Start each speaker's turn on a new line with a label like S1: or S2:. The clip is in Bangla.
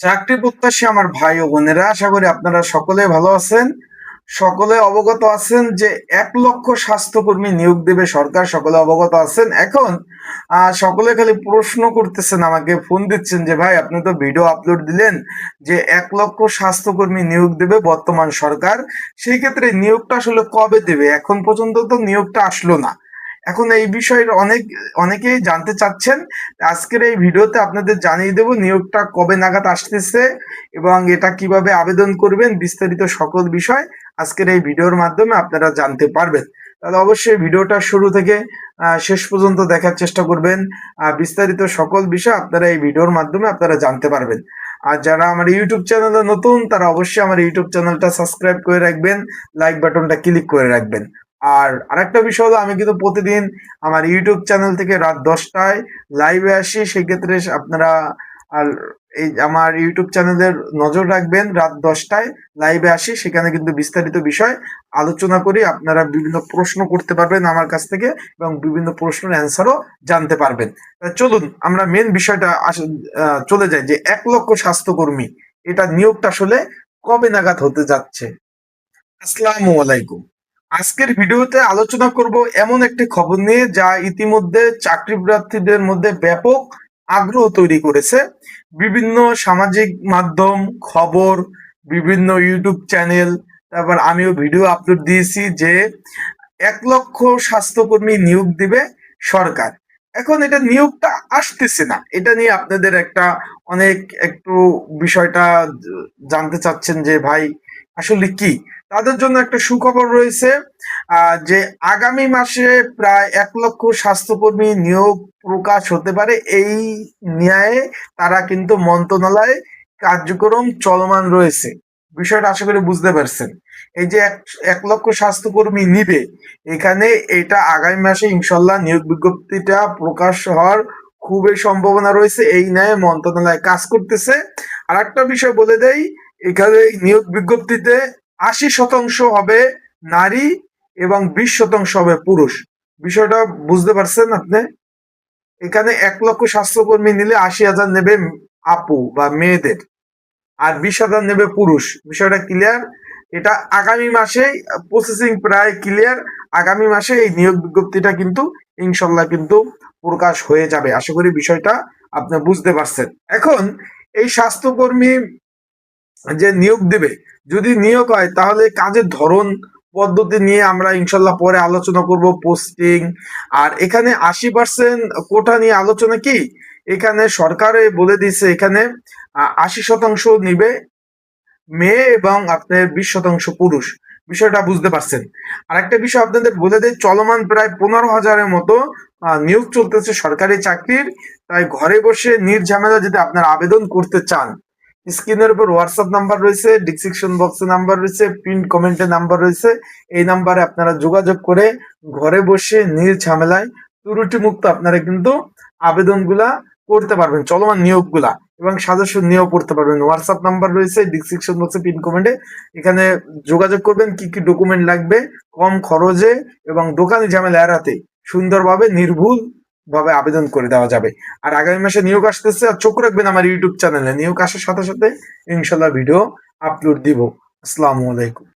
S1: চাকরি প্রত্যাশী আমার ভাই ও বোনেরা, আশা করি আপনারা সকলে ভালো আছেন। সকলে অবগত আছেন যে 1 লক্ষ স্বাস্থ্যকর্মী নিয়োগ দেবে সরকার, সকলে অবগত আছেন। এখন সকলে খালি প্রশ্ন করতেছেন, আমাকে ফোন দিচ্ছেন যে ভাই আপনি তো ভিডিও আপলোড দিলেন যে 1 লক্ষ স্বাস্থ্যকর্মী নিয়োগ দেবে বর্তমান সরকার, সেই ক্ষেত্রে নিয়োগটা আসলে কবে দেবে? এখন পর্যন্ত তো নিয়োগটা আসলো না। এখন এই বিষয়ের অনেকেই জানতে চাচ্ছেন। আজকের এই ভিডিওতে আপনাদের জানিয়ে দেব নিয়োগটা কবে নাগাদ আসতেছে এবং এটা কিভাবে আবেদন করবেন, বিস্তারিত সকল বিষয় আজকের এই ভিডিওর মাধ্যমে আপনারা জানতে পারবেন। তাহলে অবশ্যই ভিডিওটা শুরু থেকে শেষ পর্যন্ত দেখার চেষ্টা করবেন। বিস্তারিত সকল বিষয় আপনারা এই ভিডিওর মাধ্যমে আপনারা জানতে পারবেন। আর যারা আমার ইউটিউব চ্যানেলে নতুন, তারা অবশ্যই আমার ইউটিউব চ্যানেলটা সাবস্ক্রাইব করে রাখবেন, লাইক বাটনটা ক্লিক করে রাখবেন। আর আরেকটা বিষয় হলো, আমি কিন্তু প্রতিদিন আমার ইউটিউব চ্যানেল থেকে রাত 10টায় লাইভে আসি। সেক্ষেত্রে আপনারা আর এই আমার ইউটিউব চ্যানেলের নজর রাখবেন। রাত 10টায় লাইভে আসি, সেখানে কিন্তু বিস্তারিত বিষয় আলোচনা করি। আপনারা বিভিন্ন প্রশ্ন করতে পারবেন আমার কাছ থেকে এবং বিভিন্ন প্রশ্নের অ্যান্সারও জানতে পারবেন। চলুন আমরা মেন বিষয়টা চলে যাই যে 1 লক্ষ স্বাস্থ্যকর্মী, এটা নিয়োগটা আসলে কবে নাগাদ হতে যাচ্ছে। আসসালামু আলাইকুম। আজকের ভিডিওতে আলোচনা করব এমন একটি খবর নিয়ে যা ইতিমধ্যে চাকরি প্রার্থীদের মধ্যে ব্যাপক আগ্রহ তৈরি করেছে। বিভিন্ন সামাজিক মাধ্যম, খবর, বিভিন্ন ইউটিউব চ্যানেল, তারপর আমিও ভিডিও আপলোড দিয়েছি যে 1 লক্ষ স্বাস্থ্যকর্মী নিয়োগ দিবে সরকার। এখন এটা নিয়োগটা আসতেছে না, এটা নিয়ে আপনাদের একটু বিষয়টা জানতে চাচ্ছেন যে ভাই আসলে কি। তাদের জন্য একটা সুখবর রয়েছে, যে আগামী মাসে প্রায় 1 লক্ষ স্বাস্থ্যকর্মী নিয়োগ প্রকাশ হতে পারে। এই ন্যায়ে তারা কিন্তু মন্ত্রণালয়ে কার্যক্রম চলমান রয়েছে। বিষয়টা আশা করি বুঝতে পারছেন। এই যে 1 লক্ষ স্বাস্থ্যকর্মী নিবে, এখানে এটা আগামী মাসে ইনশাল্লাহ নিয়োগ বিজ্ঞপ্তিটা প্রকাশ হওয়ার খুবই সম্ভাবনা রয়েছে। এই ন্যায় মন্ত্রণালয় কাজ করতেছে। আর একটা বিষয় বলে দেই, এখানে নিয়োগ বিজ্ঞপ্তিতে 80% হবে নারী এবং 20% হবে পুরুষ। বিষয়টা বুঝতে পারছেন আপনি? এখানে 1 লক্ষ স্বাস্থ্যকর্মী নিলে 80,000 নেবে আপু বা মেয়েদের, আর 20,000 নেবে পুরুষ। বিষয়টা ক্লিয়ার? এটা আগামী মাসেই প্রসেসিং প্রায় ক্লিয়ার। আগামী মাসে এই নিয়োগ বিজ্ঞপ্তিটা কিন্তু ইনশাল্লাহ কিন্তু প্রকাশ হয়ে যাবে। আশা করি বিষয়টা আপনি বুঝতে পারছেন। এখন এই স্বাস্থ্যকর্মী যে নিয়োগ দেবে, যদি নিয়োগ হয় তাহলে কাজের ধরন পদ্ধতি নিয়ে আমরা ইনশাল্লাহ পরে আলোচনা করব। পোস্টিং আর এখানে 80% কোটা নিয়ে আলোচনা কি, এখানে সরকারে বলে দিচ্ছে এখানে 80% নিবে মেয়ে এবং আপনার 20% পুরুষ। বিষয়টা বুঝতে পারছেন? আরেকটা বিষয় আপনাদের বলে দেয়, চলমান প্রায় 15,000-এর মতো নিয়োগ চলতেছে সরকারি চাকরির। তাই ঘরে বসে নির্ঝামেলা যদি আপনারা আবেদন করতে চান, স্ক্রিনের উপর হোয়াটসঅ্যাপ নাম্বার রয়েছে, ডিসক্রিপশন বক্সে নাম্বার রয়েছে, পিন কমেন্টে নাম্বার রয়েছে। এই নাম্বারে আপনারা যোগাযোগ করে ঘরে বসে নির্ঝামেলায় ত্রুটি মুক্ত আপনারা কিন্তু আবেদনগুলা করতে পারবেন, চলমান নিয়োগগুলা, এবং সাজেশন নিয়েও পড়তে পারবেন। হোয়াটসঅ্যাপ নাম্বার রয়েছে ডিসক্রিপশন বক্সে, পিন কমেন্টে। এখানে যোগাযোগ করবেন কি কি ডকুমেন্ট লাগবে, কম খরচে এবং দোকানি ঝামেলা এড়াতে সুন্দরভাবে নির্ভুল ভাবে আবেদন করে দেওয়া যাবে। আর আগামী মাসে নিয়োগ আসতেছে, আর চোখ রাখবেন আমার ইউটিউব চ্যানেলে। নিয়োগ আসার সাথে সাথে ইনশাল্লাহ ভিডিও আপলোড দিব। আসসালামু আলাইকুম।